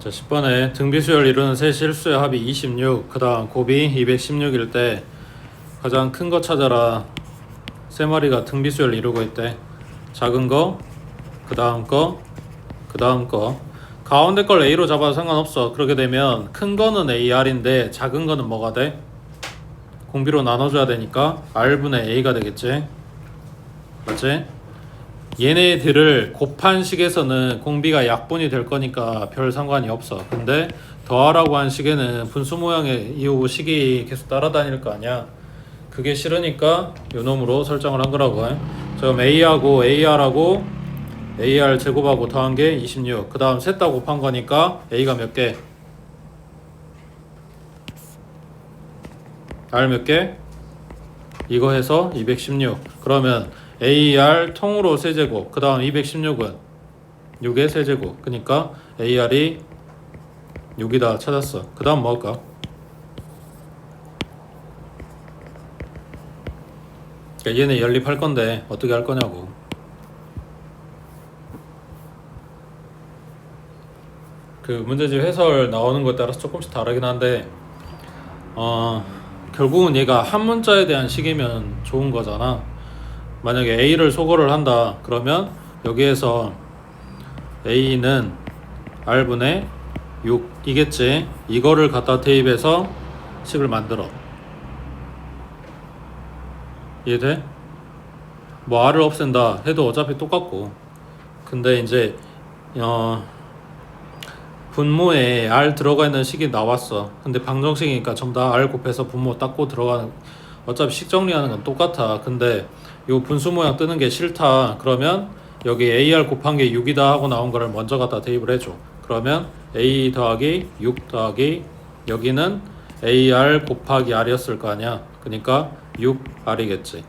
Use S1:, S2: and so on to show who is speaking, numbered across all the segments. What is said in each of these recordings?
S1: 자, 10번에 등비수열 이루는 세 실수의 합이 26, 그 다음 곱이 216일 때 가장 큰 거 찾아라. 세 마리가 등비수열 이루고 있대. 작은 거, 그 다음 거, 그 다음 거. 가운데 걸 A로 잡아도 상관없어. 그렇게 되면 큰 거는 AR인데 작은 거는 뭐가 돼? 공비로 나눠줘야 되니까 R분의 A가 되겠지. 맞지? 얘네들을 곱한 식에서는 공비가 약분이 될 거니까 별 상관이 없어. 근데 더하라고 한 식에는 분수 모양의 이 식이 계속 따라다닐 거 아니야. 그게 싫으니까 요 놈으로 설정을 한 거라고. 지금 A하고 AR하고 AR 제곱하고 더한 게 26. 그 다음 셋 다 곱한 거니까 A가 몇 개? R 몇 개? 이거 해서 216. 그러면 AR 통으로 세제곱, 그 다음 216은 6의 세제곱. 그러니까 AR이 6이다 찾았어. 그 다음 뭐 할까? 그러니까 얘네 연립할 건데 어떻게 할 거냐고. 그 문제집 해설 나오는 거에 따라서 조금씩 다르긴 한데 결국은 얘가 한 문자에 대한 식이면 좋은 거잖아. 만약에 A를 소거를 한다 그러면 여기에서 A는 R분의 6이겠지. 이거를 갖다 대입해서 식을 만들어. 이해돼? 뭐 R을 없앤다 해도 어차피 똑같고. 근데 이제 분모에 R 들어가 있는 식이 나왔어. 근데 방정식이니까 전부 다 R 곱해서 분모 닦고 들어가는, 어차피 식 정리하는 건 똑같아. 근데 요 분수 모양 뜨는 게 싫다 그러면 여기 AR 곱한 게 6이다 하고 나온 거를 먼저 갖다 대입을 해줘. 그러면 A 더하기 6 더하기 여기는 AR 곱하기 R이었을 거 아니야. 그러니까 6R이겠지.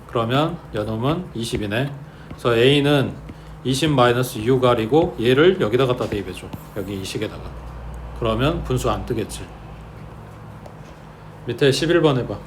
S1: 그러면 요놈은 20이네. 그래서 A는 20-6R이고 얘를 여기다 갖다 대입해줘. 여기 이 식에다가. 그러면 분수 안 뜨겠지. 밑에 11번 해봐.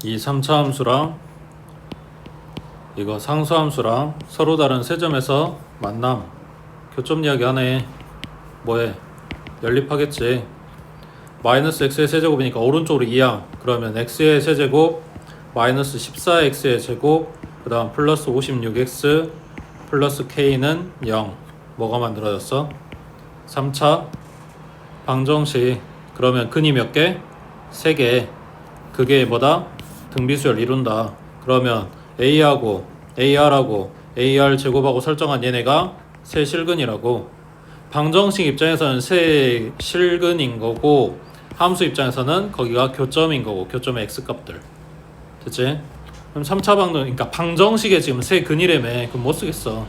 S1: 이 3차 함수랑 이거 상수 함수랑 서로 다른 세 점에서 만남, 교점 이야기 하네. 뭐해? 연립하겠지. 마이너스 x의 세제곱이니까 오른쪽으로 2항. 그러면 x의 세제곱 마이너스 14x의 제곱 그 다음 플러스 56x 플러스 k는 0. 뭐가 만들어졌어? 3차 방정식. 그러면 근이 몇 개? 3개. 그게 뭐다? 등비수열 이룬다. 그러면 A하고 AR하고 AR 제곱하고 설정한 얘네가 세 실근이라고. 방정식 입장에서는 세 실근인 거고 함수 입장에서는 거기가 교점인 거고 교점의 x값들. 됐지? 그럼 3차 방정, 그러니까 방정식에 지금 세 근이라며. 그럼 못 쓰겠어.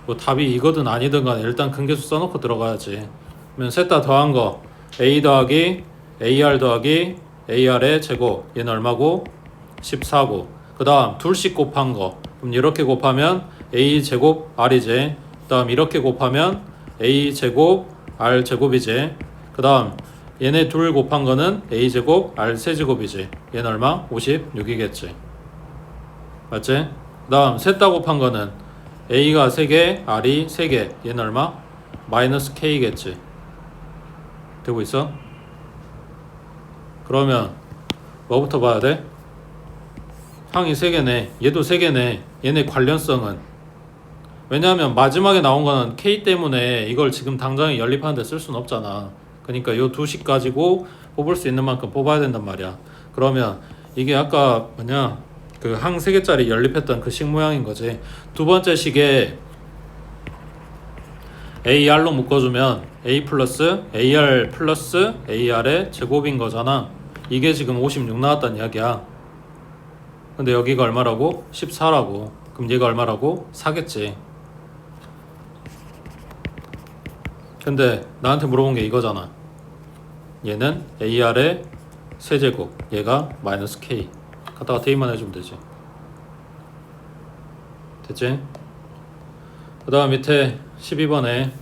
S1: 뭐 답이 이거든 아니든 간에 일단 근계수 써놓고 들어가야지. 그러면 셋 다 더한 거 A 더하기 AR 더하기 AR의 제곱, 얘는 얼마고? 14고. 그 다음 둘씩 곱한 거, 그럼 이렇게 곱하면 A 제곱 R이지. 그 다음 이렇게 곱하면 A 제곱 R 제곱이지. 그 다음 얘네 둘 곱한 거는 a제곱 r 세제곱이지. 얘는 얼마? 56이겠지. 맞지? 그 다음 셋 다 곱한 거는 a가 3개 r이 3개. 얘는 얼마? 마이너스 k겠지. 되고 있어? 그러면 뭐부터 봐야 돼? 항이 3개네. 얘도 3개네. 얘네 관련성은, 왜냐하면 마지막에 나온 거는 k 때문에 이걸 지금 당장에 연립하는데 쓸 수는 없잖아. 그러니까 요 두 식 가지고 뽑을 수 있는 만큼 뽑아야 된단 말이야. 그러면 이게 아까 뭐냐, 그 항 3개짜리 연립했던 그 식 모양인 거지. 두 번째 식에 AR로 묶어주면 A 플러스 AR 플러스 AR의 제곱인 거잖아. 이게 지금 56 나왔단 이야기야. 근데 여기가 얼마라고? 14라고. 그럼 얘가 얼마라고? 4겠지. 근데 나한테 물어본 게 이거잖아. 얘는 AR의 세제곱, 얘가 마이너스 K. 갖다가 대입만 해주면 되지. 됐지? 그 다음 밑에 12번에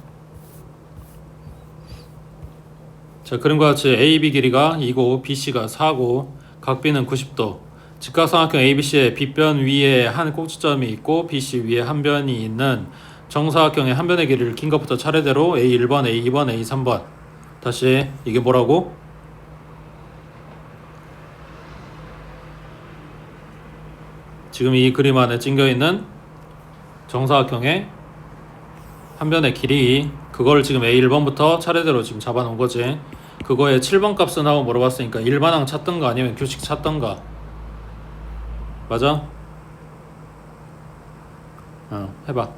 S1: 자, 그림과 같이 AB 길이가 2고 BC가 4고 각 B는 90도. 직각삼각형 ABC의 B변 위에 한 꼭지점이 있고 BC 위에 한 변이 있는 정사각형의 한 변의 길이를 긴 것부터 차례대로 A1번, A2번, A3번. 다시 이게 뭐라고? 지금 이 그림 안에 찡겨있는 정사각형의 한 변의 길이, 그걸 지금 A1번부터 차례대로 지금 잡아놓은 거지. 그거에 7번 값은 하고 물어봤으니까 일반항 찾던가 아니면 규칙 찾던가. 맞아? 해봐.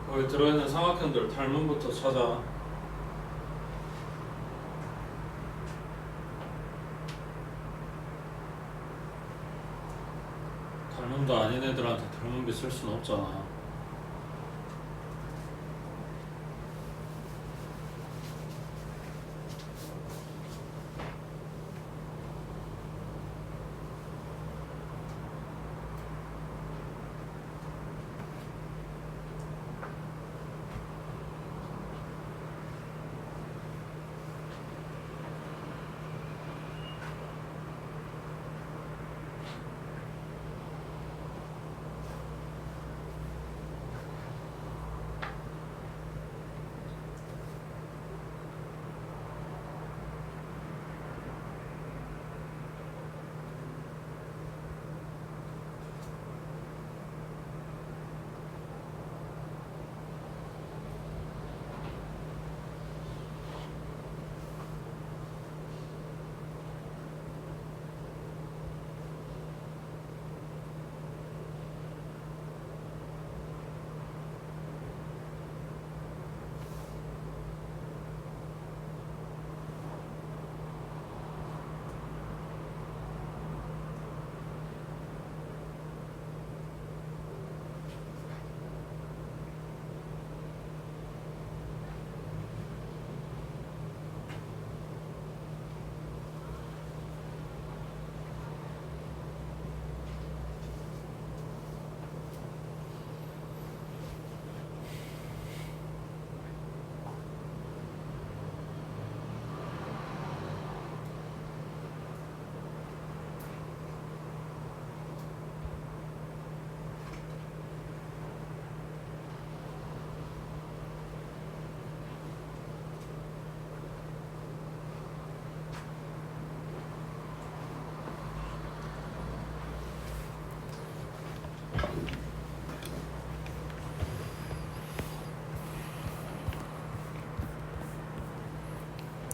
S1: 거기 들어있는 삼각형들 닮음부터 찾아. 닮음도 아닌 애들한테 닮음비 쓸 수는 없잖아.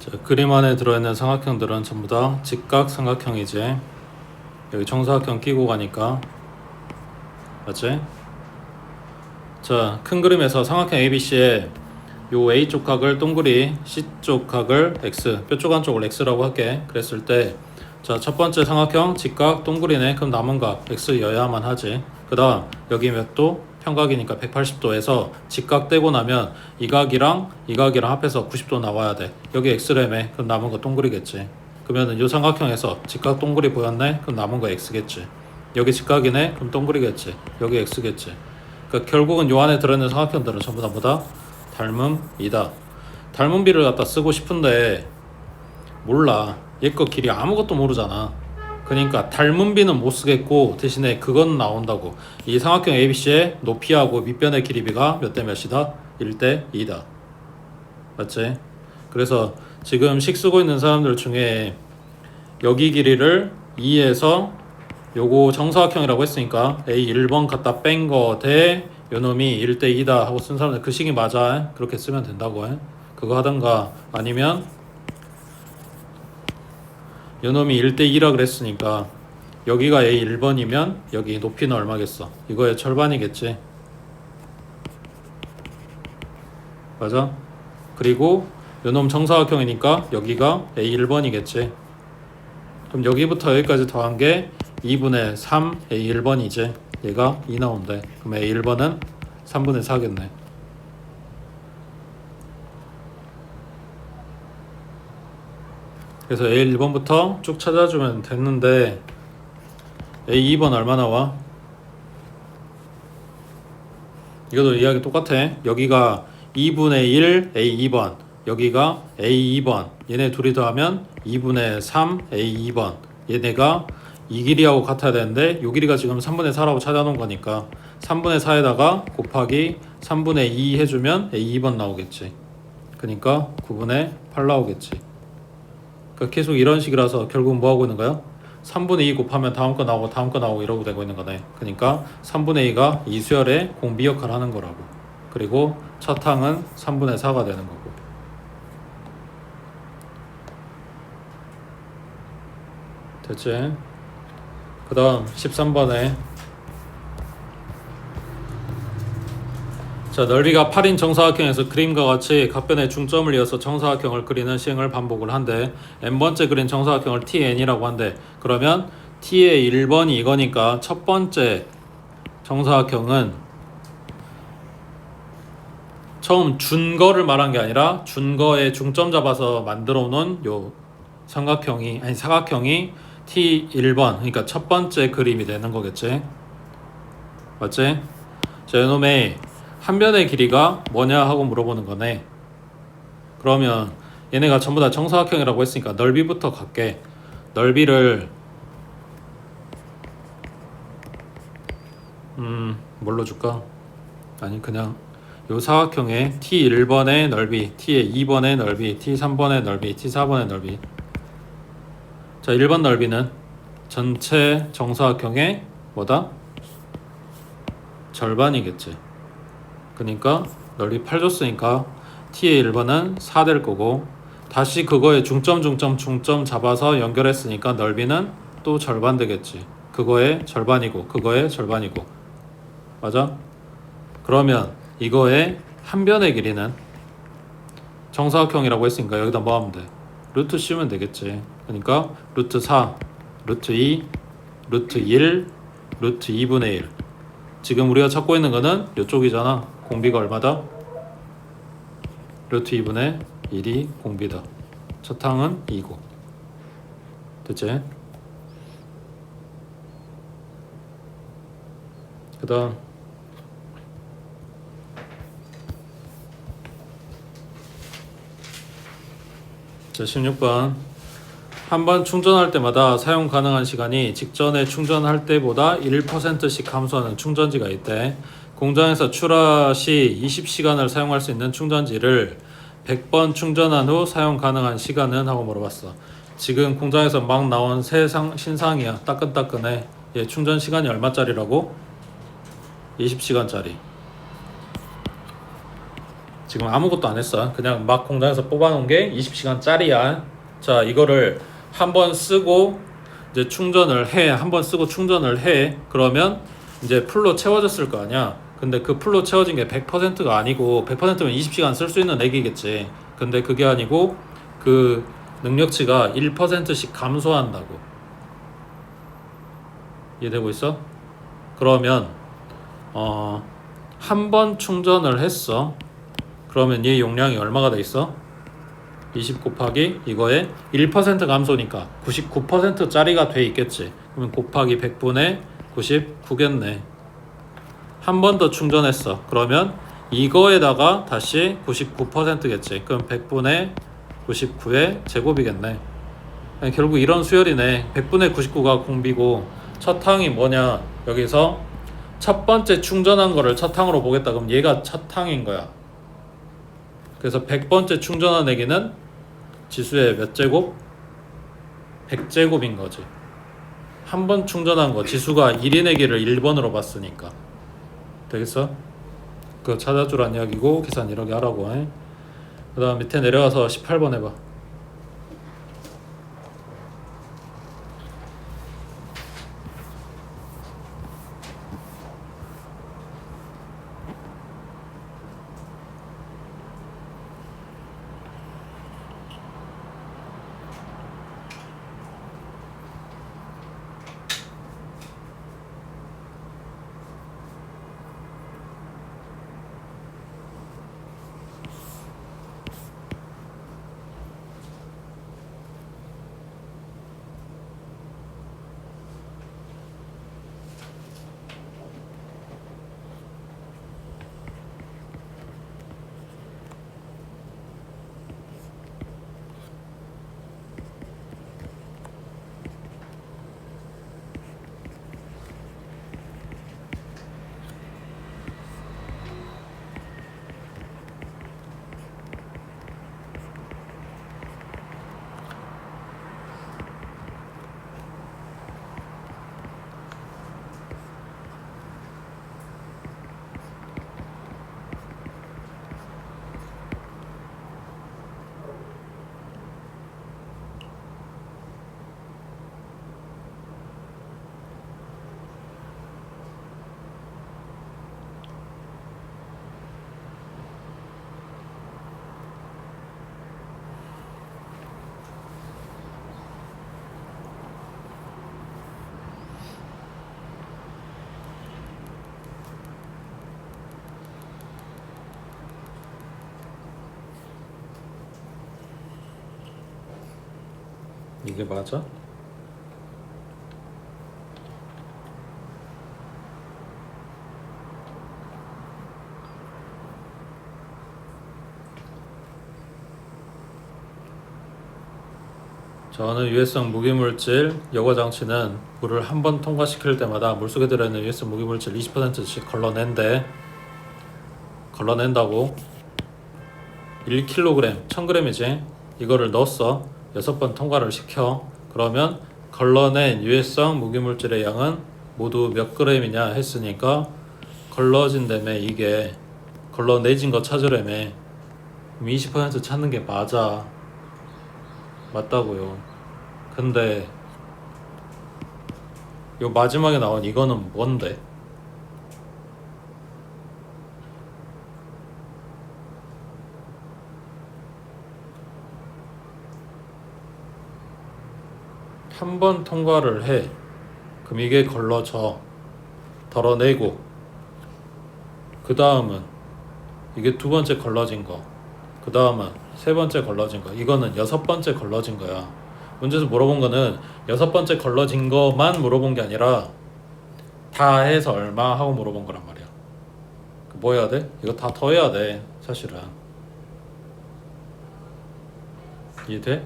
S1: 자, 그림 안에 들어있는 삼각형들은 전부 다 직각 삼각형이지. 여기 정사각형 끼고 가니까 맞지? 자, 큰 그림에서 삼각형 ABC에 요 A쪽 각을 동그리, C쪽 각을 X, 뾰족 한쪽을 X라고 할게. 그랬을 때 자, 첫 번째 삼각형 직각 동그리네. 그럼 남은 각 X여야만 하지. 그 다음 여기 몇 도? 평각이니까 180도에서 직각 떼고 나면 이 각이랑 합해서 90도 나와야 돼. 여기 X래매. 그럼 남은 거 동그리겠지. 그러면은 요 삼각형에서 직각 동그리 보였네. 그럼 남은 거 X겠지. 여기 직각이네. 그럼 동그리겠지. 여기 X겠지. 그러니까 결국은 요 안에 들어있는 삼각형들은 전부 다 뭐다? 닮음이다. 닮음비를 갖다 쓰고 싶은데 몰라. 얘 거 길이 아무것도 모르잖아. 그러니까 닮음비는 못 쓰겠고 대신에 그건 나온다고. 이 삼각형 ABC의 높이하고 밑변의 길이비가 몇 대 몇이다? 1대 2다. 맞지? 그래서 지금 식 쓰고 있는 사람들 중에 여기 길이를 2에서 요거 정사각형이라고 했으니까 A 1번 갖다 뺀 거 대 요놈이 1대 2다 하고 쓴 사람들 그 식이 맞아. 그렇게 쓰면 된다고 해. 그거 하던가 아니면 요놈이 1대 2라 그랬으니까 여기가 A 1번이면 여기 높이는 얼마겠어? 이거의 절반이겠지. 맞아? 그리고 요놈 정사각형이니까 여기가 A 1번이겠지. 그럼 여기부터 여기까지 더한 게 2분의 3 A 1번이지. 얘가 2 나온대. 그럼 A 1번은 3분의 4겠네. 그래서 A 1번부터 쭉 찾아주면 됐는데 A 2번 얼마 나와? 이것도 이야기 똑같아. 여기가 2분의 1 A 2번, 여기가 A 2번. 얘네 둘이 더하면 2분의 3 A 2번. 얘네가 이 길이하고 같아야 되는데 요 길이가 지금 3분의 4라고 찾아놓은 거니까 3분의 4에다가 곱하기 3분의 2 해주면 A 2번 나오겠지. 그러니까 9분의 8 나오겠지. 그러니까 계속 이런 식이라서 결국 뭐 하고 있는 거야? 3분의 2 곱하면 다음 거 나오고 이러고 되고 있는 거네. 그러니까 3분의 2가 이수열의 공비 역할을 하는 거라고. 그리고 첫 항은 3분의 4가 되는 거고. 됐지? 그 다음 13번에 자, 넓이가 8인 정사각형에서 그림과 같이 각변의 중점을 이어서 정사각형을 그리는 시행을 반복을 한대. n번째 그린 정사각형을 TN이라고 한대. 그러면 T의 1번이 이거니까 첫 번째 정사각형은 처음 준거를 말한 게 아니라 준거에 중점 잡아서 만들어 놓은 요 사각형이 T1번, 그러니까 첫 번째 그림이 되는 거겠지. 맞지? 자, 이놈의 한 변의 길이가 뭐냐 하고 물어보는 거네. 그러면 얘네가 전부 다 정사각형이라고 했으니까 넓이부터 갈게. 넓이를 뭘로 줄까? 아니 그냥 요 사각형의 T1번의 넓이, T의 2번의 넓이, T3번의 넓이, T4번의 넓이. 자, 1번 넓이는 전체 정사각형의 뭐다? 절반이겠지. 그러니까 넓이 8 줬으니까 T의 1번은 4 될 거고, 다시 그거에 중점 잡아서 연결했으니까 넓이는 또 절반 되겠지. 그거의 절반이고 그거의 절반이고. 맞아? 그러면 이거의 한 변의 길이는 정사각형이라고 했으니까 여기다 뭐 하면 돼? 루트 씌우면 되겠지. 그러니까 루트 4, 루트 2, 루트 1, 루트 2분의 1. 지금 우리가 찾고 있는 거는 이쪽이잖아. 공비가 얼마다? 루트 2분의 1이 공비다. 첫 항은 2고. 됐지? 그 다음 자, 16번. 한 번 충전할 때마다 사용 가능한 시간이 직전에 충전할 때보다 1%씩 감소하는 충전지가 있대. 공장에서 출하 시 20시간을 사용할 수 있는 충전지를 100번 충전한 후 사용 가능한 시간은? 하고 물어봤어. 지금 공장에서 막 나온 새 신상이야. 따끈따끈해. 얘 충전 시간이 얼마짜리라고? 20시간짜리. 지금 아무것도 안 했어. 그냥 막 공장에서 뽑아놓은 게 20시간짜리야. 자, 이거를 한번 쓰고 이제 충전을 해. 한번 쓰고 충전을 해. 그러면 이제 풀로 채워졌을 거 아니야. 근데 그 풀로 채워진 게 100%가 아니고 100%면 20시간 쓸 수 있는 액이겠지. 근데 그게 아니고 그 능력치가 1%씩 감소한다고. 이해되고 있어? 그러면 한 번 충전을 했어. 그러면 얘 용량이 얼마가 돼 있어? 20 곱하기 이거에 1% 감소니까 99%짜리가 돼 있겠지. 그러면 곱하기 100분의 99겠네. 한 번 더 충전했어. 그러면 이거에다가 다시 99%겠지. 그럼 100분의 99의 제곱이겠네. 결국 이런 수열이네. 100분의 99가 공비고 첫 항이 뭐냐. 여기서 첫 번째 충전한 거를 첫 항으로 보겠다. 그럼 얘가 첫 항인 거야. 그래서 100번째 충전한 애기는 지수의 몇 제곱? 100제곱인 거지. 한 번 충전한 거 지수가 1인 애기를 1번으로 봤으니까. 되겠어? 그거 찾아주란 이야기고 계산 이렇게 하라고. 그 다음 밑에 내려가서 18번 해봐. 이게 맞아? 저는 유해성 무기물질 여과 장치는 물을 한 번 통과시킬 때마다 물속에 들어있는 유해성 무기물질 20%씩 걸러낸다고. 1kg 1000g이지. 이거를 넣었어. 6번 통과를 시켜. 그러면 걸러낸 유해성 무기물질의 양은 모두 몇 g이냐 했으니까 걸러진다며. 이게 걸러내진 거 찾으라며. 그럼 20% 찾는 게 맞아. 맞다고요. 근데 요 마지막에 나온 이거는 뭔데? 한 번 통과를 해. 그럼 이게 걸러져. 덜어내고. 그 다음은 이게 두 번째 걸러진 거. 그 다음은 세 번째 걸러진 거. 이거는 6번째 걸러진 거야. 문제에서 물어본 거는 6번째 걸러진 거만 물어본 게 아니라 다 해서 얼마 하고 물어본 거란 말이야. 뭐 해야 돼? 이거 다 더해야 돼. 사실은. 이해돼?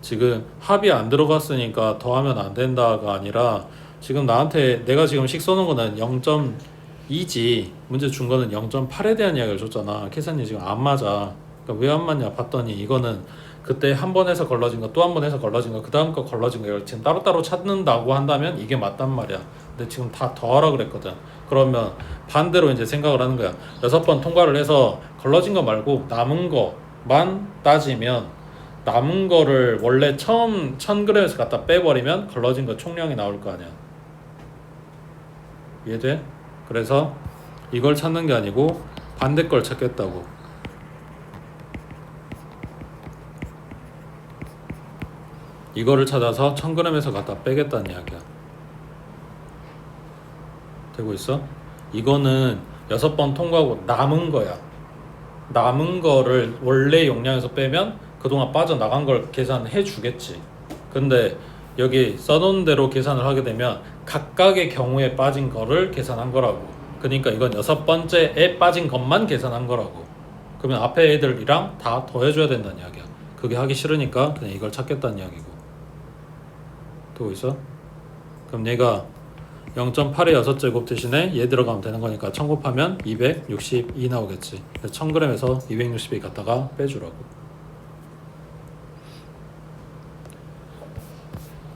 S1: 지금 합이 안 들어갔으니까 더하면 안 된다가 아니라 지금 나한테 내가 지금 식 써놓은 거는 0.2지 문제 준 거는 0.8에 대한 이야기를 줬잖아. 계산이 지금 안 맞아. 그러니까 왜 안 맞냐 봤더니 이거는 그때 한 번 해서 걸러진 거, 또 한 번 해서 걸러진 거, 그 다음 거 걸러진 거 이걸 지금 따로따로 찾는다고 한다면 이게 맞단 말이야. 근데 지금 다 더하라 그랬거든. 그러면 반대로 이제 생각을 하는 거야. 6번 통과를 해서 걸러진 거 말고 남은 거만 따지면 남은 거를 원래 처음 1000g에서 갖다 빼버리면 걸러진 거 총량이 나올 거 아니야. 이해돼? 그래서 이걸 찾는 게 아니고 반대 걸 찾겠다고. 이거를 찾아서 1000g에서 갖다 빼겠다는 이야기야. 되고 있어? 이거는 6번 통과하고 남은 거야. 남은 거를 원래 용량에서 빼면 그동안 빠져나간 걸 계산해 주겠지. 근데 여기 써놓은 대로 계산을 하게 되면 각각의 경우에 빠진 거를 계산한 거라고. 그러니까 이건 6번째에 빠진 것만 계산한 거라고. 그러면 앞에 애들이랑 다 더해줘야 된다는 이야기야. 그게 하기 싫으니까 그냥 이걸 찾겠다는 이야기고. 되고 있어? 그럼 얘가 0.8의 6제곱 대신에 얘 들어가면 되는 거니까 1000 곱하면 262 나오겠지. 1000g에서 262 갖다가 빼주라고.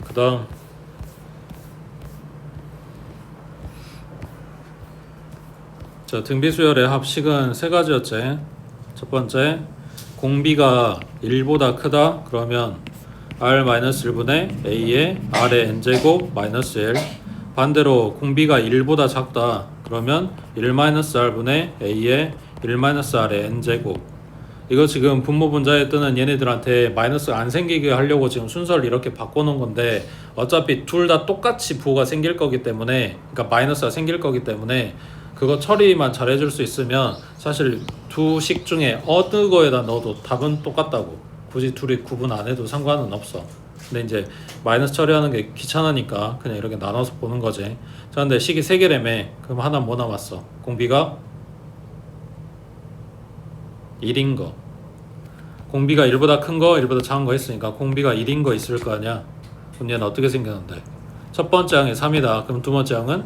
S1: 그 다음 자, 등비수열의 합식은 세 가지였지. 첫 번째, 공비가 1보다 크다 그러면 R-1분의 A의 R의 N제곱 마이너스 1. 반대로 공비가 1보다 작다 그러면 1-R분의 A의 1-R의 N제곱. 이거 지금 분모 분자에 뜨는 얘네들한테 마이너스 안 생기게 하려고 지금 순서를 이렇게 바꿔놓은 건데 어차피 둘 다 똑같이 부호가 생길 거기 때문에, 그러니까 마이너스가 생길 거기 때문에 그거 처리만 잘 해줄 수 있으면 사실 두 식 중에 어느 거에다 넣어도 답은 똑같다고. 굳이 둘이 구분 안 해도 상관은 없어. 근데 이제 마이너스 처리하는 게 귀찮으니까 그냥 이렇게 나눠서 보는 거지. 자, 근데 식이 3개라며. 그럼 하나 뭐 남았어? 공비가 1인 거. 공비가 1보다 큰 거, 1보다 작은 거 있으니까 공비가 1인 거 있을 거 아니야. 그럼 얘는 어떻게 생겼는데? 첫 번째 항이 3이다. 그럼 두 번째 항은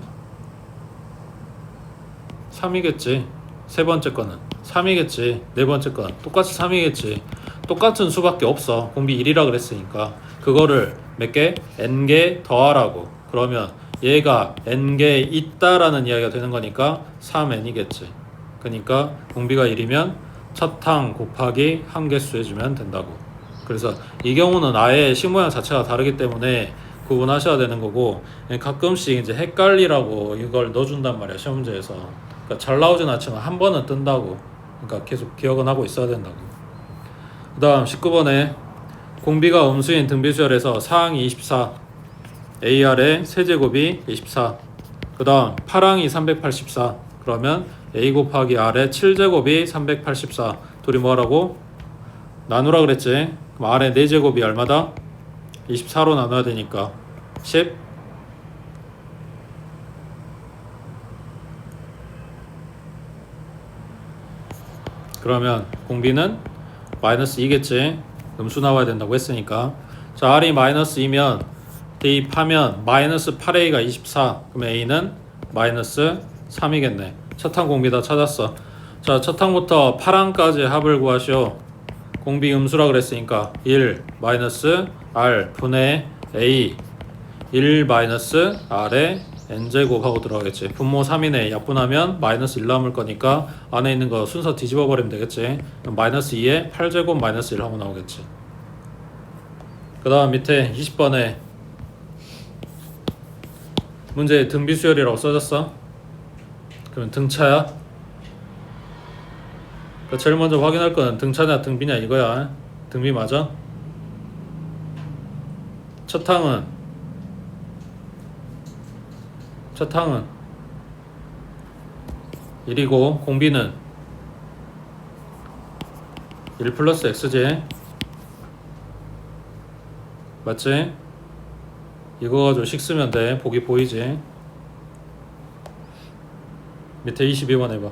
S1: 3이겠지. 세 번째 거는 3이겠지. 네 번째 건 똑같이 3이겠지. 똑같은 수밖에 없어. 공비 1이라 그랬으니까 그거를 몇 개? n개 더하라고. 그러면 얘가 n개 있다라는 이야기가 되는 거니까 3n이겠지. 그러니까 공비가 1이면 첫 항 곱하기 한 개수 해주면 된다고. 그래서 이 경우는 아예 식 모양 자체가 다르기 때문에 구분하셔야 되는 거고, 가끔씩 이제 헷갈리라고 이걸 넣어준단 말이야 시험 문제에서. 그러니까 잘 나오진 않지만 한 번은 뜬다고. 그러니까 계속 기억은 하고 있어야 된다고. 그 다음 19번에 공비가 음수인 등비수열에서 사항이 24, AR의 세제곱이 24, 그 다음 8항이 384. 그러면 A 곱하기 R의 7제곱이 384. 둘이 뭐하라고? 나누라 그랬지. 그럼 R의 4제곱이 얼마다? 24로 나눠야 되니까 10. 그러면 공비는 마이너스 2겠지. 음수 나와야 된다고 했으니까. 자, R이 마이너스 2면 대입하면 마이너스 8A가 24. 그럼 A는 마이너스 3이겠네. 첫 항 공비 다 찾았어. 자, 첫 항부터 8항까지 합을 구하시오. 공비 음수라 그랬으니까 1 마이너스 R 분의 A 1 마이너스 R의 n제곱 하고 들어가겠지. 분모 3이네. 약분하면 마이너스 1 남을 거니까 안에 있는 거 순서 뒤집어 버리면 되겠지. 그럼 마이너스 2에 8제곱 마이너스 1 하고 나오겠지. 그 다음 밑에 20번에 문제 등비수열이라고 써졌어. 그러면 등차야. 그러니까 제일 먼저 확인할 거는 등차냐 등비냐 이거야. 등비 맞아? 첫 항은 1이고 공비는 1 플러스 x지. 맞지? 이거 가지고 식 쓰면 돼. 보기 보이지? 밑에 22번 해봐.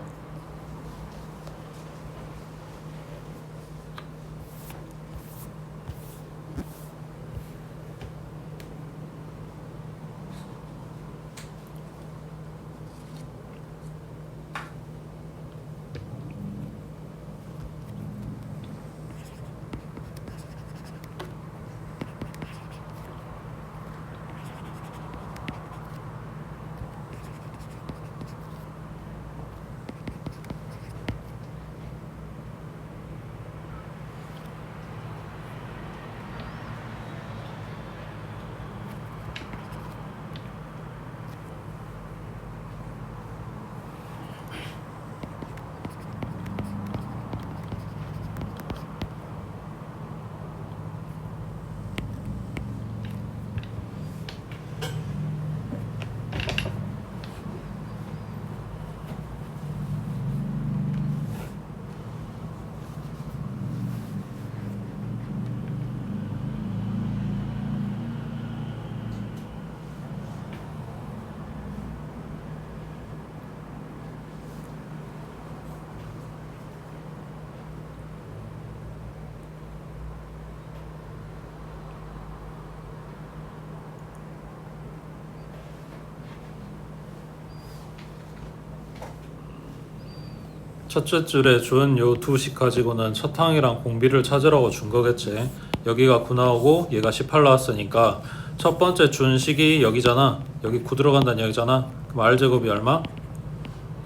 S1: 첫째 줄에 준 요 두 식 가지고는 첫 항이랑 공비를 찾으라고 준 거겠지. 여기가 9 나오고 얘가 18 나왔으니까 첫 번째 준 식이 여기잖아. 여기 9 들어간다는 얘기잖아. 그럼 r제곱이 얼마?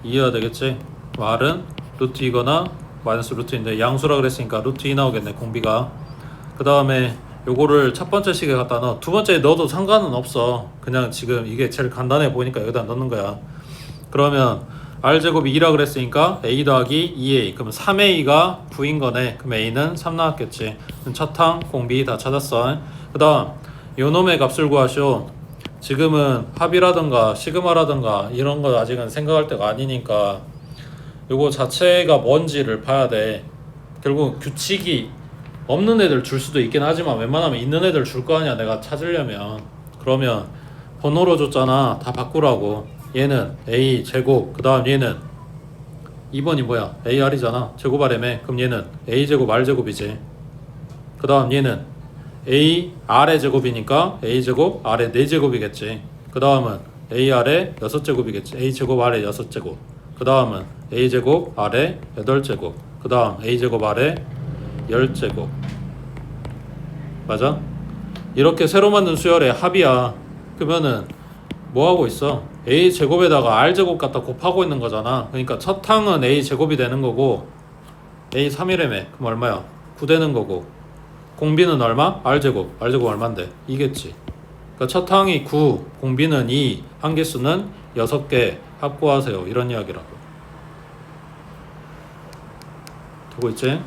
S1: 2여야 되겠지. r은 루트 2거나 마이너스 루트인데 양수라 그랬으니까 루트 2 나오겠네, 공비가. 그 다음에 요거를 첫 번째 식에 갖다 넣어. 두 번째에 넣어도 상관은 없어. 그냥 지금 이게 제일 간단해 보이니까 여기다 넣는 거야. 그러면 r제곱이 2라 그랬으니까 a 더하기 2a, 그러면 3a가 9인 거네. 그럼 a는 3 나왔겠지. 첫 항 공비 다 찾았어. 그 다음 요놈의 값을 구하시오. 지금은 합이라든가 시그마라든가 이런 거 아직은 생각할 때가 아니니까 요거 자체가 뭔지를 봐야 돼. 결국 규칙이 없는 애들 줄 수도 있긴 하지만 웬만하면 있는 애들 줄 거 아니야, 내가 찾으려면. 그러면 번호로 줬잖아. 다 바꾸라고. 얘는 a 제곱, 그 다음 얘는 2번이 뭐야? ar이잖아. 제곱 rm에. 그럼 얘는 a 제곱 r 제곱이지. 그 다음 얘는 a r의 제곱이니까 a 제곱 r의 4제곱이겠지. 그 다음은 a r의 6제곱이겠지. a 제곱 r의 6제곱. 그 다음은 a 제곱 r의 8제곱. 그 다음 a 제곱 r의 10제곱. 맞아? 이렇게 새로 만든 수열의 합이야. 그러면은 뭐 하고 있어? a 제곱에다가 r 제곱 갖다 곱하고 있는 거잖아. 그러니까 첫 항은 a 제곱이 되는 거고 a 3이라며. 그럼 얼마야? 9 되는 거고 공비는 얼마? r 제곱 얼만데? 2겠지. 그러니까 첫 항이 9, 공비는 2, 한개수는 6개 합구하세요. 이런 이야기라고. 되고 있지?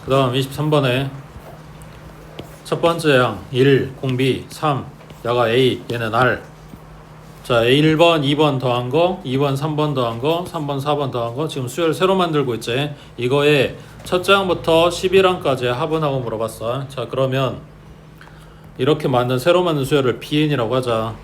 S1: 그 다음 23번에 첫 번째 항 1, 공비 3, 야가 A, 얘는 R. 자, 1번, 2번 더한 거, 2번, 3번 더한 거, 3번, 4번 더한 거. 지금 수열 새로 만들고 있지. 이거에 첫째 항부터 11항까지 합은하고 물어봤어. 자, 그러면 이렇게 새로 만든 수열을 BN이라고 하자.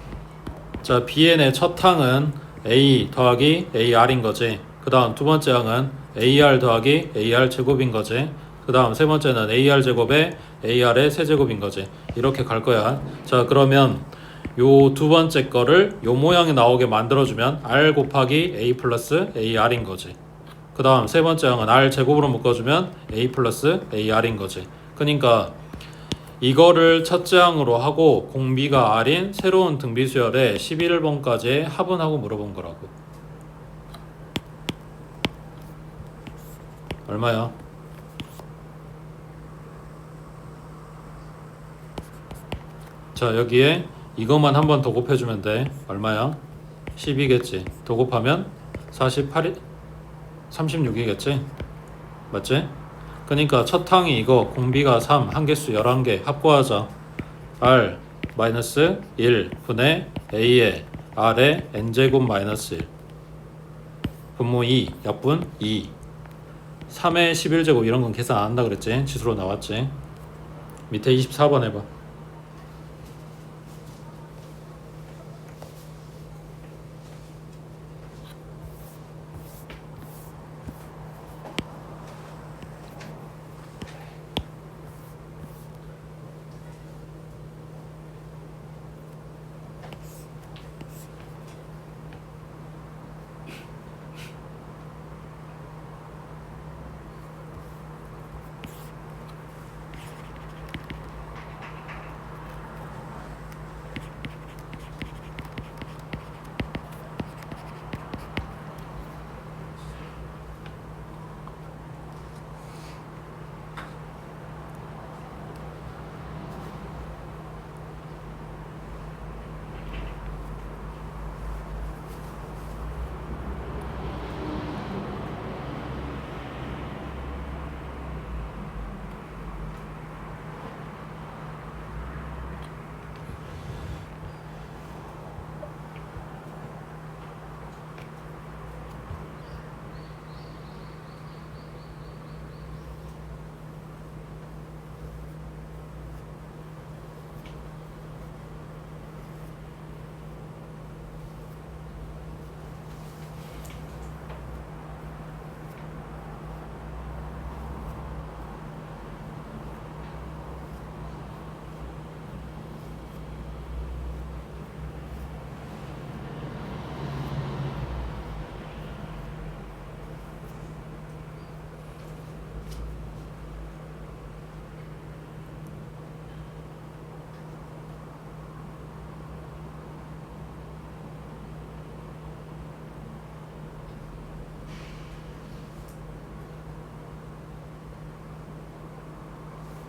S1: 자, BN의 첫 항은 A 더하기 AR인 거지. 그 다음 두 번째 항은 AR 더하기 AR 제곱인 거지. 그 다음 세 번째는 AR 제곱에 AR의 세제곱인 거지. 이렇게 갈 거야. 자, 그러면 요 두 번째 거를 요 모양이 나오게 만들어주면 R 곱하기 A 플러스 AR인 거지. 그 다음 세 번째 항은 R 제곱으로 묶어주면 A 플러스 AR인 거지. 그러니까 이거를 첫째 항으로 하고 공비가 R인 새로운 등비수열에 11번까지 합은하고 물어본 거라고. 얼마야? 자, 여기에 이것만 한 번 더 곱해주면 돼. 얼마야? 10이겠지. 더 곱하면 48, 36이겠지. 맞지? 그러니까 첫 항이 이거 공비가 3, 한개수 11개 합구하자. R 마이너스 1 분의 A의 R의 N제곱 마이너스 1 분모 2 약분 2 3의 11제곱 이런 건 계산 안 한다 그랬지? 지수로 나왔지? 밑에 24번 해봐.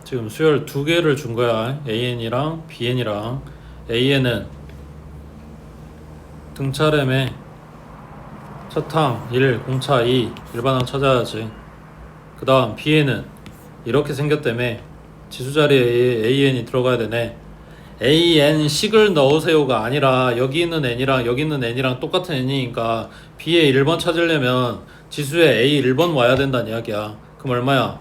S1: 지금 수열 두 개를 준 거야. AN이랑 BN이랑. AN은 등차램에 첫항 1, 공차 2, 일반항 찾아야지. 그 다음 BN은 이렇게 생겼다며 지수 자리에 AN이 들어가야 되네. AN식을 넣으세요가 아니라 여기 있는 N이랑 여기 있는 N이랑 똑같은 N이니까 B의 1번 찾으려면 지수에 A 1번 와야 된다는 이야기야. 그럼 얼마야?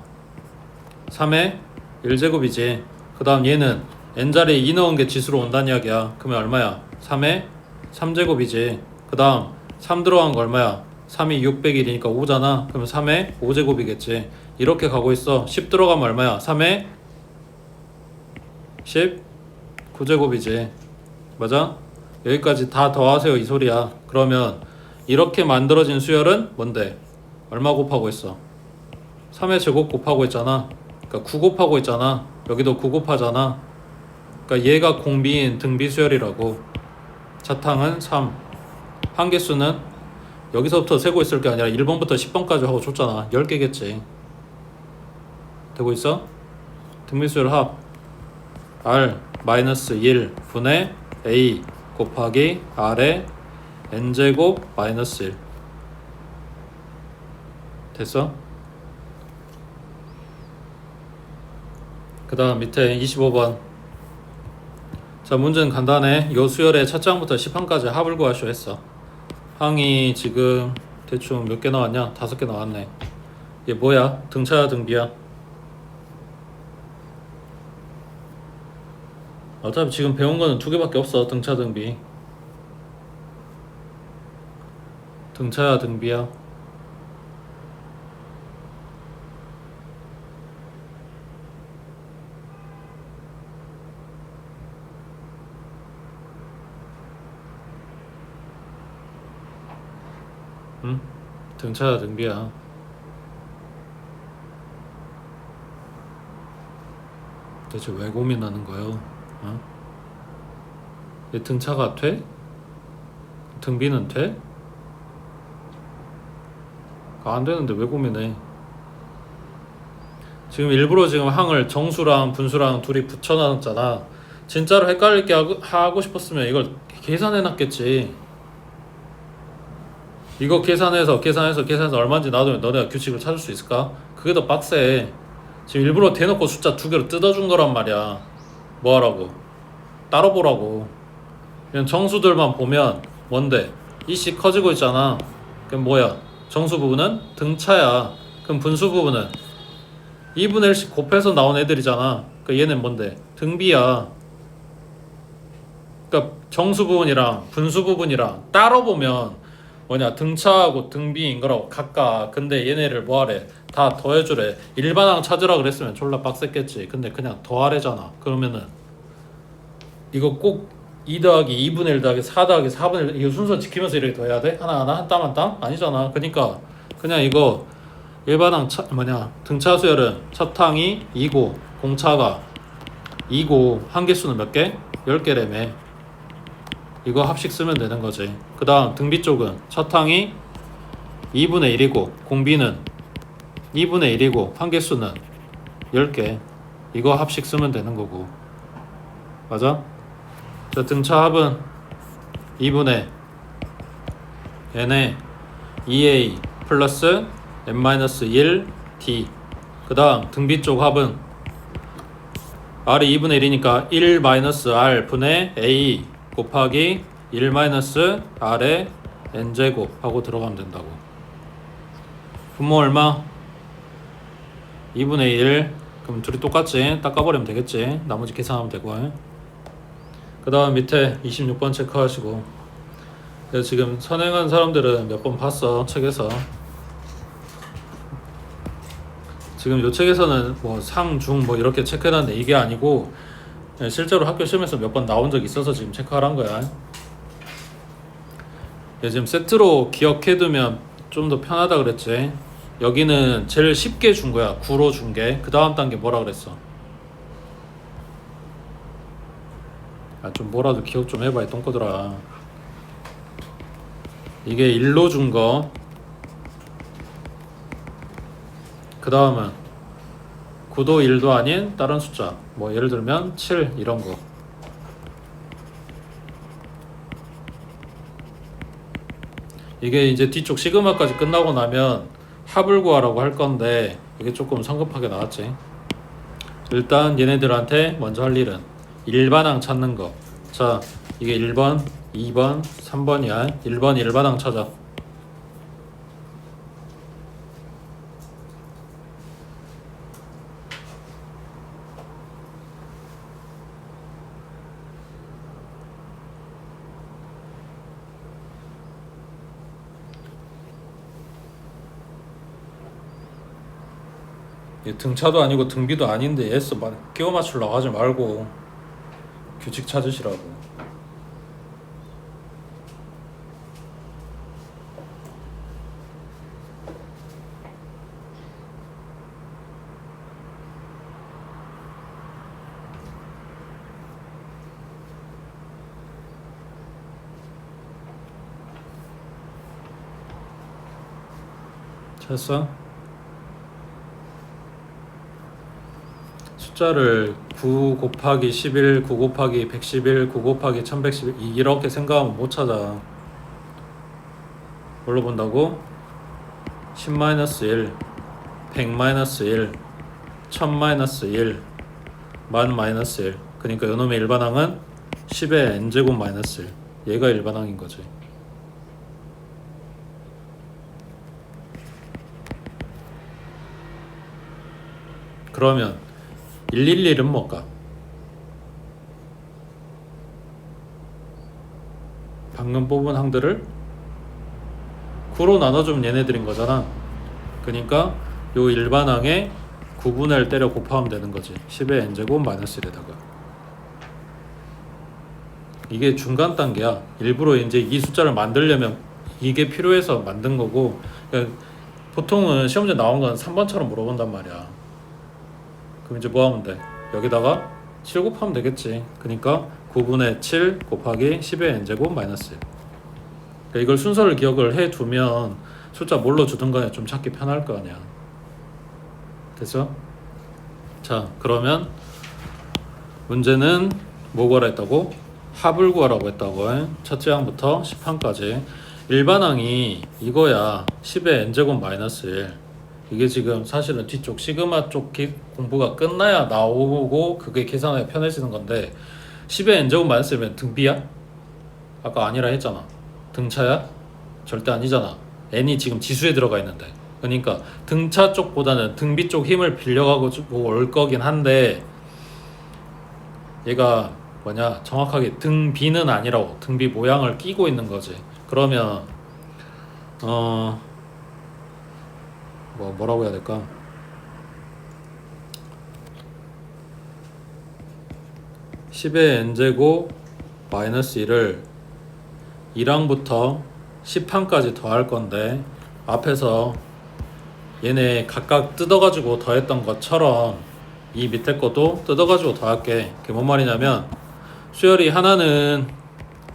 S1: 3의 1제곱이지. 그 다음 얘는 N자리에 2 넣은 게 지수로 온다는 이야기야. 그러면 얼마야? 3의 3제곱이지. 그 다음 3 들어간 거 얼마야? 3이 601이니까 5잖아. 그러면 3의 5제곱이겠지. 이렇게 가고 있어. 10 들어가면 얼마야? 3의 19제곱이지. 맞아? 여기까지 다 더하세요 이 소리야. 그러면 이렇게 만들어진 수열은 뭔데? 얼마 곱하고 있어? 3의 제곱 곱하고 있잖아. 그러니까 9 곱하고 있잖아. 여기도 9 곱하잖아. 그러니까 얘가 공비인 등비수열이라고. 차탕은 3. 한계수는 여기서부터 세고 있을 게 아니라 1번부터 10번까지 하고 줬잖아. 10개겠지. 되고 있어? 등비수열 합 R-1 분의 A 곱하기 R의 N제곱 마이너스 1. 됐어? 그 다음 밑에 25번. 자, 문제는 간단해. 요 수열의 첫 장부터 10항까지 합을 구하시오 했어. 항이 지금 대충 몇 개 나왔냐? 5개 나왔네. 얘 뭐야? 등차야 등비야? 어차피 지금 배운 거는 2개밖에 없어. 등차 등비. 등차야 등비야? 응? 등차야 등비야? 대체 왜 고민하는 거예요? 어? 얘 등차가 돼? 등비는 돼? 안 되는데 왜 고민해? 지금 일부러 지금 항을 정수랑 분수랑 둘이 붙여놨잖아. 진짜로 헷갈리게 하고 싶었으면 이걸 계산해놨겠지. 이거 계산해서 얼마인지 놔두면 너네가 규칙을 찾을 수 있을까? 그게 더 빡세. 지금 일부러 대놓고 숫자 2개로 뜯어준 거란 말이야. 뭐하라고? 따로 보라고. 그냥 정수들만 보면 뭔데? 이씩 커지고 있잖아. 그럼 뭐야? 정수 부분은 등차야. 그럼 분수 부분은 2분의 1씩 곱해서 나온 애들이잖아. 그러니까 얘는 뭔데? 등비야. 그러니까 정수 부분이랑 분수 부분이랑 따로 보면 뭐냐? 등차하고 등비인 거라고 각각. 근데 얘네를 뭐하래? 다 더해주래. 일반항 찾으라 그랬으면 졸라 빡셌겠지. 근데 그냥 더하래잖아. 그러면은 이거 꼭 2 더하기 2분의 1 더하기 4 더하기 4분의 1 이거 순서 지키면서 이렇게 더해야 돼? 하나하나 한 땀 한 땀? 아니잖아. 그러니까 그냥 이거 일반항 등차 수열은 첫 항이 2고 공차가 2고 한계수는 몇 개? 10개래매. 이거 합식 쓰면 되는 거지. 그 다음 등비 쪽은 첫 항이 2분의 1이고 공비는 2분의 1이고 한계수는 10개. 이거 합식 쓰면 되는 거고. 맞아? 자, 등차 합은 2분의 n의 2a 플러스 n-1 d. 그 다음 등비 쪽 합은 r이 2분의 1이니까 1-r 분의 a 곱하기 1-r의 n제곱 하고 들어가면 된다고. 분모 얼마? 2분의 1. 그럼 둘이 똑같지? 닦아버리면 되겠지. 나머지 계산하면 되고. 그 다음 밑에 26번 체크하시고. 그래서 지금 선행한 사람들은 몇 번 봤어 책에서. 지금 요 책에서는 뭐 상, 중 뭐 이렇게 체크해놨는데 이게 아니고 실제로 학교 시험에서 몇 번 나온 적 있어서 지금 체크하란 거야. 지금 세트로 기억해두면 좀 더 편하다 그랬지. 여기는 제일 쉽게 준 거야. 9로 준 게. 그 다음 단계 뭐라 그랬어? 좀 뭐라도 기억 좀 해봐 이 똥꼬들아. 이게 1로 준 거. 그 다음은 9도 1도 아닌 다른 숫자, 뭐 예를 들면 7 이런 거. 이게 이제 뒤쪽 시그마까지 끝나고 나면 합을 구하라고 할 건데 이게 조금 성급하게 나왔지. 일단 얘네들한테 먼저 할 일은 일반항 찾는 거. 자, 이게 1번, 2번, 3번이야. 1번 일반항 찾아. 등차도 아니고 등비도 아닌데 S 끼워 맞추려고 하지 말고 규칙 찾으시라고. 찾았어? 숫자를 9 곱하기 11, 9 곱하기 111, 9 곱하기 1111 이렇게 생각하면 못 찾아. 뭘로 본다고? 10-1, 100-1, 1000-1, 10,000-1. 그러니까 요놈의 일반항은 10의 n제곱 마이너스 1. 얘가 일반항인 거지. 그러면 111은 뭘까? 방금 뽑은 항들을 9로 나눠주면 얘네들인 거잖아. 그러니까 요 일반항에 9분의 1 때려 곱하면 되는 거지. 10의 n제곱 마이너스 1에다가. 이게 중간 단계야. 일부러 이제 이 숫자를 만들려면 이게 필요해서 만든 거고, 그러니까 보통은 시험제 나온 건 3번처럼 물어본단 말이야. 그럼 이제 뭐 하면 돼? 여기다가 7 곱하면 되겠지. 그러니까 9분의 7 곱하기 10의 n제곱 마이너스 1. 그러니까 이걸 순서를 기억을 해두면 숫자 뭘로 주든 간에 좀 찾기 편할 거 아니야. 됐어? 자, 그러면 문제는 뭐 구하라 했다고? 합을 구하라고 했다고. 첫째 항부터 10항까지. 일반항이 이거야. 10의 n제곱 마이너스 1. 이게 지금 사실은 뒤쪽 시그마 쪽 공부가 끝나야 나오고 그게 계산하기 편해지는 건데 10의 n제곱 마이너스 1면 등비야? 아까 아니라 했잖아. 등차야? 절대 아니잖아. n이 지금 지수에 들어가 있는데. 그러니까 등차 쪽보다는 등비 쪽 힘을 빌려가고 올 거긴 한데 얘가 뭐냐, 정확하게 등비는 아니라고 등비 모양을 끼고 있는 거지. 그러면 뭐라고 해야 될까? (10의 n제곱 마이너스 1을 1항부터 10항까지 더할 건데 앞에서 얘네 각각 뜯어가지고 더했던 것처럼 이 밑에 것도 뜯어가지고 더할게. 그게 뭔 말이냐면 수열이 하나는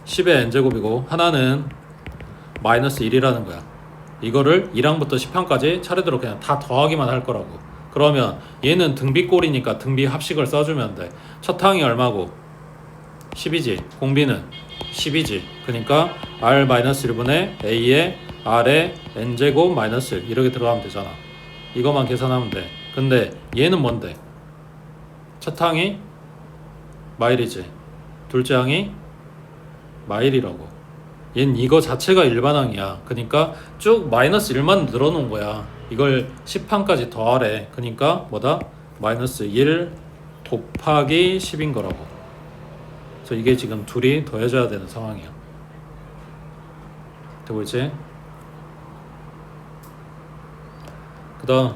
S1: 10의 n제곱이고 하나는 마이너스 1이라는 거야. 이거를 1항부터 10항까지 차례대로 그냥 다 더하기만 할 거라고. 그러면 얘는 등비꼴이니까 등비 합식을 써주면 돼. 첫 항이 얼마고? 10이지. 공비는 10이지. 그러니까 R-1분의 A의 R의 N제곱 마이너스 1 이렇게 들어가면 되잖아. 이것만 계산하면 돼. 근데 얘는 뭔데? 첫 항이 마일이지. 둘째 항이 마일이라고. 얘는 이거 자체가 일반항이야. 그러니까 쭉 마이너스 1만 늘어놓은 거야. 이걸 10항까지 더하래. 그러니까 뭐다? 마이너스 1 곱하기 10인 거라고. 그래서 이게 지금 둘이 더해져야 되는 상황이야. 되고 있지? 그 다음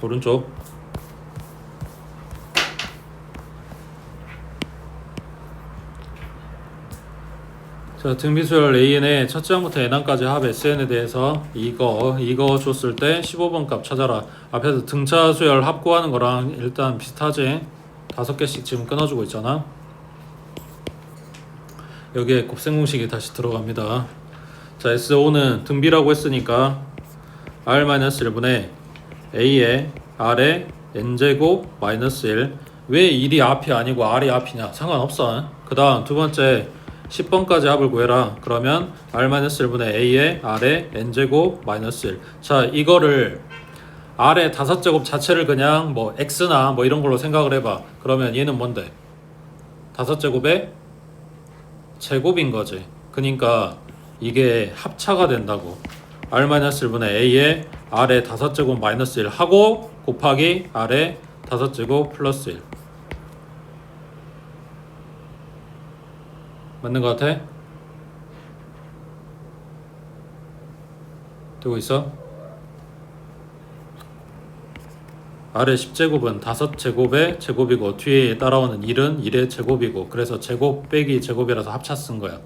S1: 오른쪽 자, 등비수열 AN의 첫째 항부터 n항까지 합 SN에 대해서 이거 줬을 때 15번 값 찾아라. 앞에서 등차 수열 합 구하는 거랑 일단 비슷하지? 5개씩 지금 끊어주고 있잖아. 여기에 곱셈 공식이 다시 들어갑니다. 자, SO는 등비라고 했으니까 R-1분의 a의 r의 n제곱 마이너스 1. 왜 1이 앞이 아니고 r이 앞이냐? 상관없어. 그 다음 두 번째 10번까지 합을 구해라. 그러면 r-1분의 a의 r의 n제곱 마이너스 1. 자, 이거를 r의 5제곱 자체를 그냥 뭐 x나 뭐 이런 걸로 생각을 해봐. 그러면 얘는 뭔데? 5제곱의 제곱인 거지. 그러니까 이게 합차가 된다고. r-1분의 a의 r의 5제곱 마이너스 1 하고 곱하기 r의 5제곱 플러스 1. 맞는 것 같아? 되고 있어? r의 10제곱은 5제곱의 제곱이고 뒤에 따라오는 1은 1의 제곱이고 그래서 제곱 빼기 제곱이라서 합차 쓴 거야.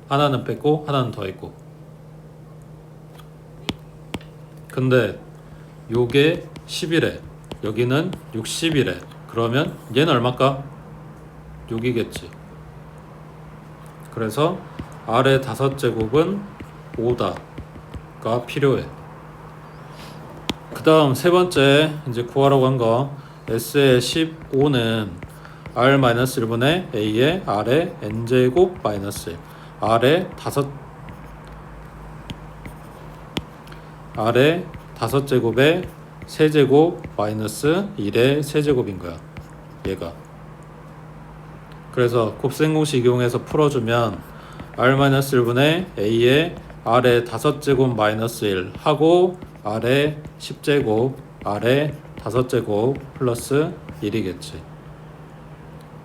S1: 하나는 뺐고 하나는 더했고. 근데 요게 10이래. 여기는 60이래. 그러면 얘는 얼마일까? 6이겠지. 그래서 r의 5제곱은 5다가 필요해. 그 다음 세 번째 이제 구하라고 한 거 S의 15는 r-1분의 a의 r의 n제곱 마이너스 1. r의 5제곱의 세제곱 마이너스 1의 세제곱인 거야. 얘가. 그래서 곱셈 공식 이용해서 풀어주면 r-1분의 a의 r의 5제곱 마이너스 1 하고 r의 10제곱 r의 5제곱 플러스 1이겠지.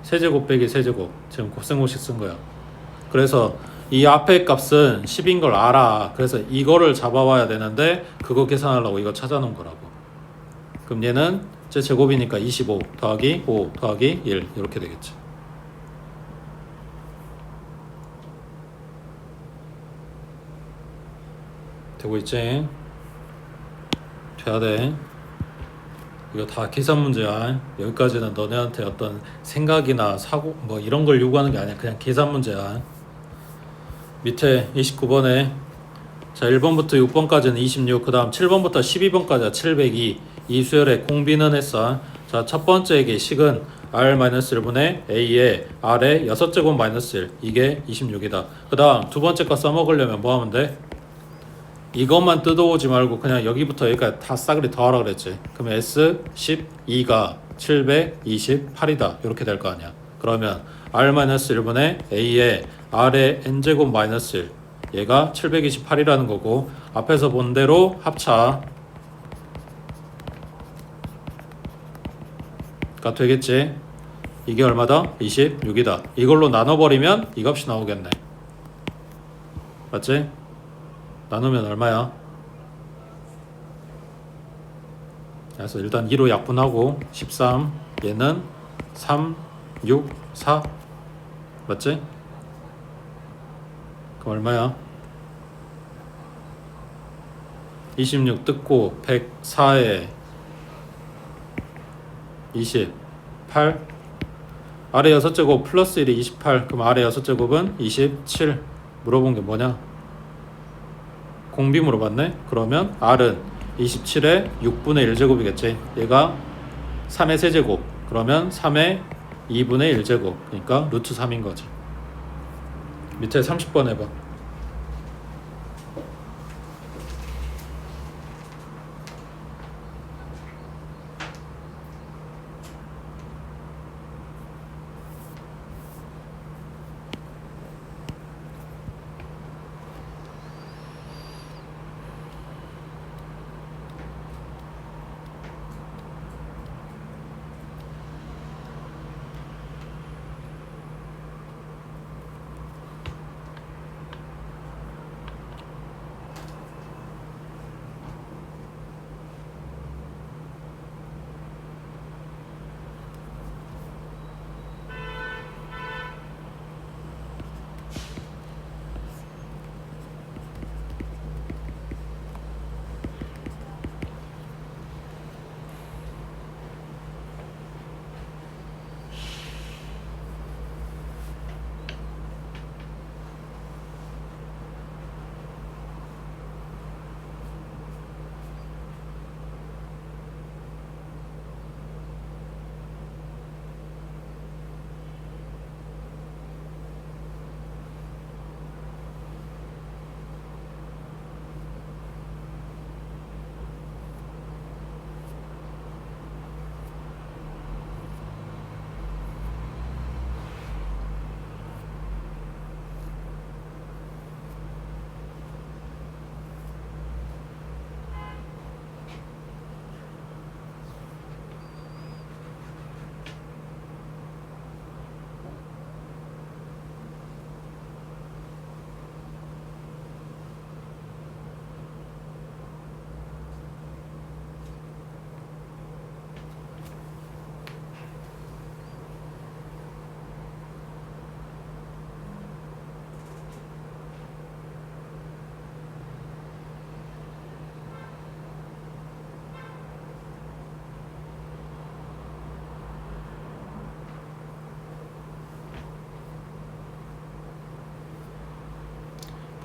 S1: 세제곱 빼기 세제곱. 지금 곱셈 공식 쓴 거야. 그래서 이 앞에 값은 10인 걸 알아. 그래서 이거를 잡아와야 되는데 그거 계산하려고 이거 찾아놓은 거라고. 그럼 얘는 제 제곱이니까 25 더하기 5 더하기 1 이렇게 되겠지. 되고 있지? 돼야 돼. 이거 다 계산 문제야. 여기까지는 너네한테 어떤 생각이나 사고 뭐 이런 걸 요구하는 게 아니야. 그냥 계산 문제야. 밑에 29번에 자 1번부터 6번까지는 26, 그 다음 7번부터 12번까지가 702. 이 수열의 공비는 했어. 자, 첫 번째의 식은 r-1분의 a의 r의 6제곱 마이너스 1. 이게 26이다. 그 다음 두 번째 거 써먹으려면 뭐 하면 돼? 이것만 뜯어오지 말고 그냥 여기부터 여기까지 다 싸그리 더하라 그랬지. 그러면 S12가 728이다. 이렇게 될 거 아니야. 그러면 r-1분의 a의 r의 n제곱 마이너스 1. 얘가 728이라는 거고 앞에서 본 대로 합차 가 되겠지. 이게 얼마다? 26이다. 이걸로 나눠버리면 이 값이 나오겠네. 맞지? 나누면 얼마야? 그래서 일단 2로 약분하고 13 얘는 3, 6, 4 맞지? 그럼 얼마야? 26 뜯고 104에 28 아래 6제곱 플러스 1이 28 그럼 아래 6제곱은 27 물어본 게 뭐냐? 공비 물어봤네? 그러면 R은 27의 6분의 1제곱이겠지. 얘가 3의 세제곱 그러면 3의 2분의 1제곱 그러니까 루트 3인 거지. 밑에 30번 해봐.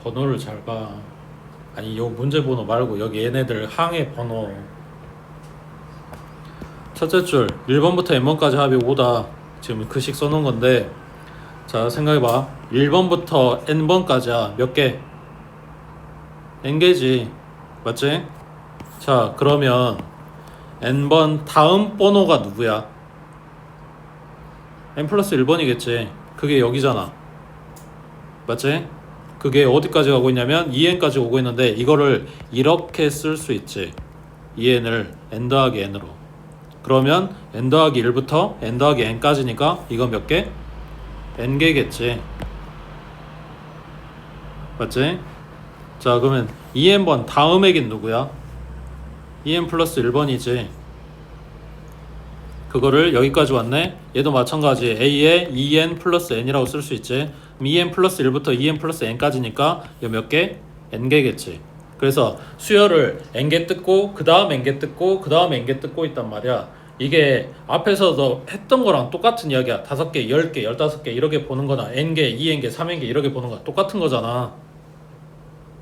S1: 번호를 잘 봐. 아니 요 문제 번호 말고 여기 얘네들 항의 번호. 첫째 줄 1번부터 n번까지 합이 5다. 지금 그식 써놓은 건데, 자 생각해봐. 1번부터 n번까지야. 몇 개? n개지. 맞지? 자 그러면 n번 다음 번호가 누구야? n 플러스 1번이겠지. 그게 여기잖아. 맞지? 그게 어디까지 가고 있냐면 2n까지 오고 있는데, 이거를 이렇게 쓸 수 있지. 2n을 n 더하기 n으로. 그러면 n 더하기 1부터 n 더하기 n까지니까 이거 몇 개? n개겠지. 맞지? 자 그러면 2n번 다음 액인 누구야? 2n 플러스 1번이지. 그거를 여기까지 왔네. 얘도 마찬가지 a에 2n 플러스 n이라고 쓸 수 있지. 그럼 2n 플러스 1부터 2n 플러스 n까지니까 이거 몇 개? n개겠지. 그래서 수열을 n개 뜯고 그 다음 n개 뜯고 그 다음 n개 뜯고 있단 말이야. 이게 앞에서도 했던 거랑 똑같은 이야기야. 5개, 10개, 15개 이렇게 보는 거나 n개, 2n개, 3n개 이렇게 보는 거랑 똑같은 거잖아.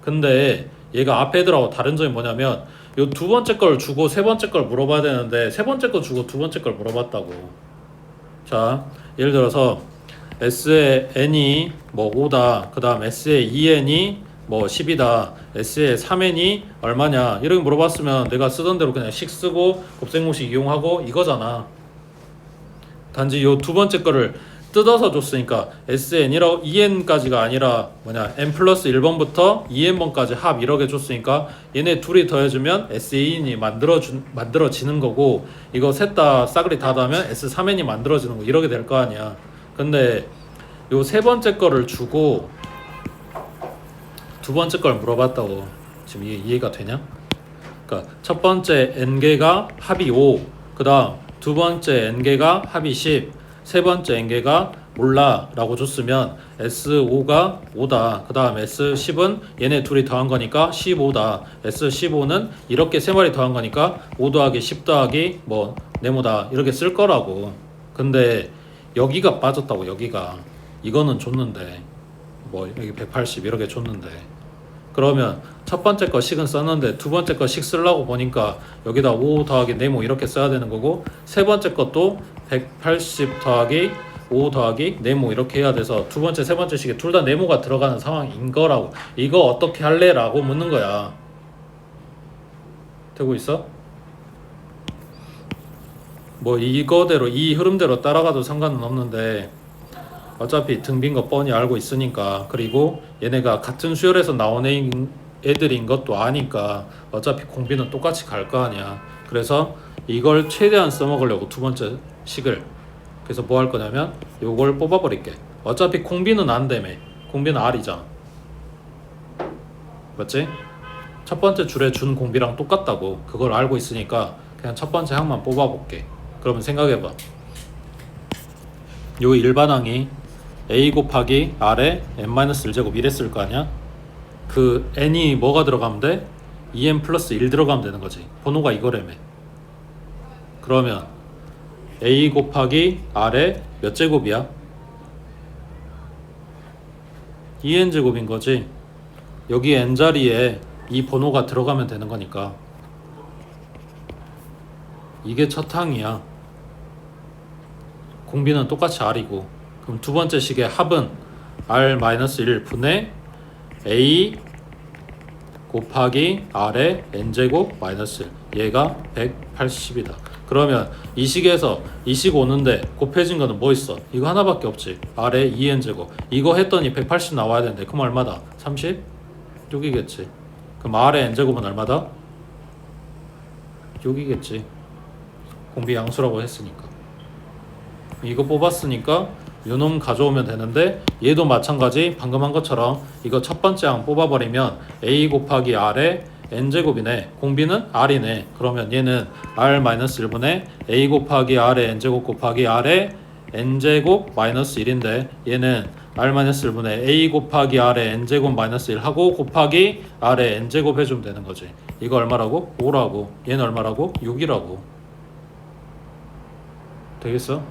S1: 근데 얘가 앞에 애들하고 다른 점이 뭐냐면, 요 두 번째 걸 주고 세 번째 걸 물어봐야 되는데 세 번째 거 주고 두 번째 걸 물어봤다고. 자 예를 들어서 S의 n이 뭐 5다. 그 다음 S의 2n이 뭐 10이다. S의 3n이 얼마냐 이렇게 물어봤으면 내가 쓰던 대로 그냥 식 쓰고 곱셈공식 이용하고 이거잖아. 단지 요 두 번째 거를 뜯어서 줬으니까 SN이라고 2n까지가 아니라 뭐냐 n 플러스 1번부터 2n번까지 합 이렇게 줬으니까 얘네 둘이 더해주면 SN이 만들어지는 거고, 이거 셋 다 싸그리 다 더하면 S3n이 만들어지는 거 이렇게 될 거 아니야. 근데 요 세 번째 거를 주고 두 번째 걸 물어봤다고. 지금 이해가 되냐? 그러니까 첫 번째 n개가 합이 5, 그 다음 두 번째 n개가 합이 10, 세 번째 n개가 몰라 라고 줬으면 S5가 5다. 그 다음 S10은 얘네 둘이 더한 거니까 15다. S15는 이렇게 세 마리 더한 거니까 5 더하기 10 더하기 뭐 네모다 이렇게 쓸 거라고. 근데 여기가 빠졌다고. 여기가 이거는 줬는데 뭐 여기 180 이렇게 줬는데, 그러면 첫 번째 거 식은 썼는데 두 번째 거 식 쓰려고 보니까 여기다 5 더하기 네모 이렇게 써야 되는 거고, 세 번째 것도 180 더하기 5 더하기 네모 이렇게 해야 돼서 두 번째 세 번째 식에 둘 다 네모가 들어가는 상황인 거라고. 이거 어떻게 할래? 라고 묻는 거야. 되고 있어? 뭐 이거대로 이 흐름대로 따라가도 상관은 없는데 어차피 등 빈 거 뻔히 알고 있으니까, 그리고 얘네가 같은 수열에서 나온 애들인 것도 아니까 어차피 공비는 똑같이 갈 거 아니야. 그래서 이걸 최대한 써먹으려고 두 번째 식을. 그래서 뭐 할 거냐면 요걸 뽑아버릴게. 어차피 공비는 안 되며 공비는 R이잖아. 맞지? 첫 번째 줄에 준 공비랑 똑같다고. 그걸 알고 있으니까 그냥 첫 번째 항만 뽑아볼게. 그러면 생각해봐. 요 일반항이 a 곱하기 r에 n-1제곱 이랬을 거 아니야? 그 n이 뭐가 들어가면 돼? 2n 플러스 1 들어가면 되는 거지. 번호가 이거라며. 그러면 a 곱하기 r에 몇 제곱이야? 2n 제곱인 거지. 여기 n 자리에 이 번호가 들어가면 되는 거니까. 이게 첫 항이야. 공비는 똑같이 r이고. 그럼 두 번째 식의 합은 r-1 분의 a 곱하기 r의 n제곱 마이너스 1. 얘가 180이다. 그러면 이 식에서 이 식 오는데 곱해진 거는 뭐 있어? 이거 하나밖에 없지. r의 2n제곱. 이거 했더니 180 나와야 되는데 그럼 얼마다? 30? 6이겠지. 그럼 r의 n제곱은 얼마다? 6이겠지. 공비 양수라고 했으니까. 이거 뽑았으니까 요놈 가져오면 되는데, 얘도 마찬가지 방금 한 것처럼 이거 첫 번째 항 뽑아버리면 a 곱하기 r의 n제곱이네. 공비는 r이네. 그러면 얘는 r-1분의 a 곱하기 r의 n제곱 곱하기 r의 n제곱 마이너스 1인데, 얘는 r-1분의 a 곱하기 r의 n제곱 마이너스 1 하고 곱하기 r의 n제곱 해주면 되는 거지. 이거 얼마라고? 5라고. 얘는 얼마라고? 6이라고. 되겠어?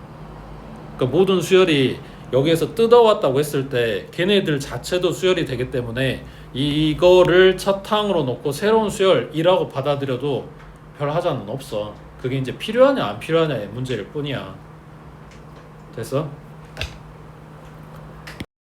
S1: 그러니까 모든 수열이 여기에서 뜯어왔다고 했을 때 걔네들 자체도 수열이 되기 때문에 이거를 차탕으로 놓고 새로운 수열이라고 받아들여도 별 하자는 없어. 그게 이제 필요하냐 안 필요하냐의 문제일 뿐이야. 됐어?